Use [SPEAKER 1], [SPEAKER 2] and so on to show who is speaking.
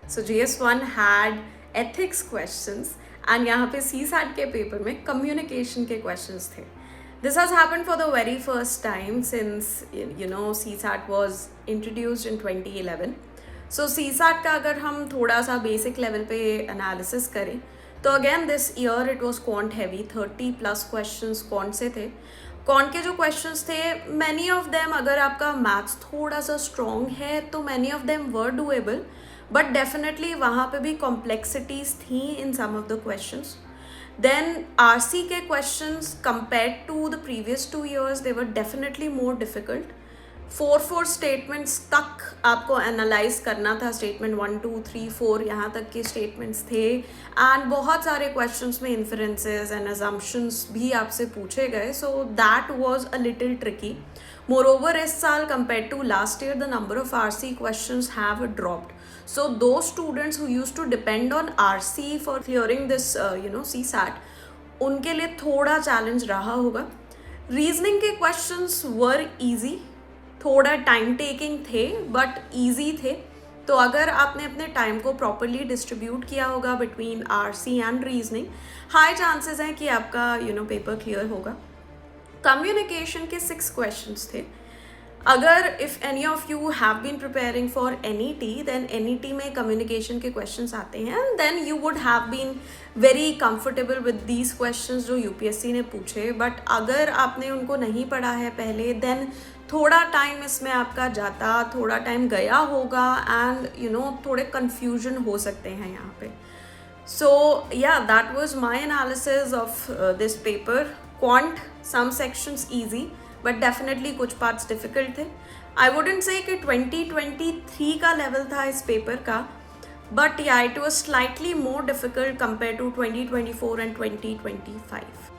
[SPEAKER 1] So GS1 had ethics questions and यहाँ पे CSAT के पेपर में कम्युनिकेशन के क्वेश्चंस थे. This has happened for the very first time since CSAT was introduced in 2011. So CSAT का अगर हम थोड़ा सा बेसिक लेवल पे एनालिसिस करें तो again this year it was quant heavy. 30+ questions quant से थे. क्वांट के जो क्वेश्चंस थे, मैनी ऑफ देम, अगर आपका मैथ्स थोड़ा सा स्ट्रॉन्ग है तो many of them were doable, but definitely वहाँ पे भी कॉम्प्लेक्सिटीज थी in some of the questions. Then RC के questions compared to the previous 2 years, they were definitely more difficult. 4 statements तक आपको एनालाइज करना था. स्टेटमेंट 1 2 3 4 यहाँ तक के स्टेटमेंट्स थे एंड बहुत सारे क्वेश्चंस में इन्फरेंसेस एंड अजम्पशंस भी आपसे पूछे गए. So that was a little tricky. Moreover इस साल compare to last year the number of RC questions have dropped. So those students who used to depend on RC for clearing this CSAT, उनके लिए थोड़ा challenge रहा होगा. Reasoning के questions were easy, थोड़ा time taking थे but easy थे. तो अगर आपने अपने टाइम को प्रॉपरली डिस्ट्रीब्यूट किया होगा between RC and reasoning, high chances हैं कि आपका पेपर क्लियर होगा. कम्युनिकेशन के 6 क्वेश्चंस थे. अगर if any of you have been preparing for NET, then NET में कम्युनिकेशन के क्वेश्चंस आते हैं, then you would have been very comfortable with these questions जो UPSC ने पूछे. बट अगर आपने उनको नहीं पढ़ा है पहले, देन थोड़ा टाइम इसमें आपका जाता, थोड़ा टाइम गया होगा एंड थोड़े कन्फ्यूजन हो सकते हैं यहाँ पे. So yeah, that was my analysis of this paper. Quant, some sections easy, but definitely कुछ parts difficult थे. I wouldn't say कि 2023 का level था इस paper का, but yeah, it was slightly more difficult compared to 2024 and 2025.